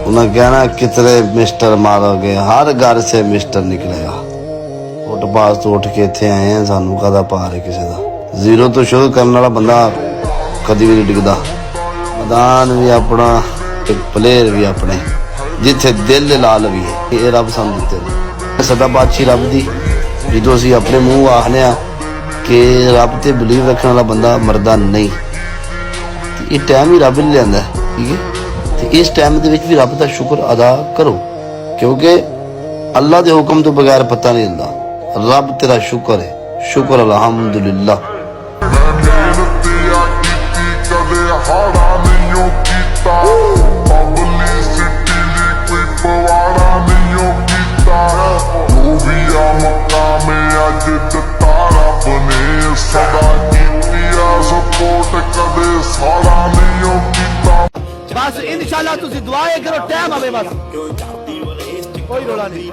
उन्हें कहना कितने मिस्टर मारोगे, हर घर से मिस्टर निकलेगा। फुटपाथ तो उठ के इतने आए हैं, सानू कदा पार है किसी का। जीरो तो शुरू करने वाला बंदा कभी भी नहीं टिकता। मैदान भी अपना, प्लेयर भी अपने, जिथे दिल लाल भी है। ये रब सानू दिते सदा बादशाही रब दी। जो असीं अपने मूँह आखने कि रब ते बिलीव रखने वाला बंदा मरदा नहीं, ये टाइम ही रब ने लिया। ठीक है, तो इस टाइम भी रब का शुक्र अदा करो, क्योंकि अल्लाह के हुक्म तो बगैर पता नहीं हिलदा। रब तेरा शुक्र है, शुक्र अल्हम्दुलिल्लाह। बस इंशाल्लाह तुसी दुआएं करो, टाइम आवे बस, कोई रोला नहीं।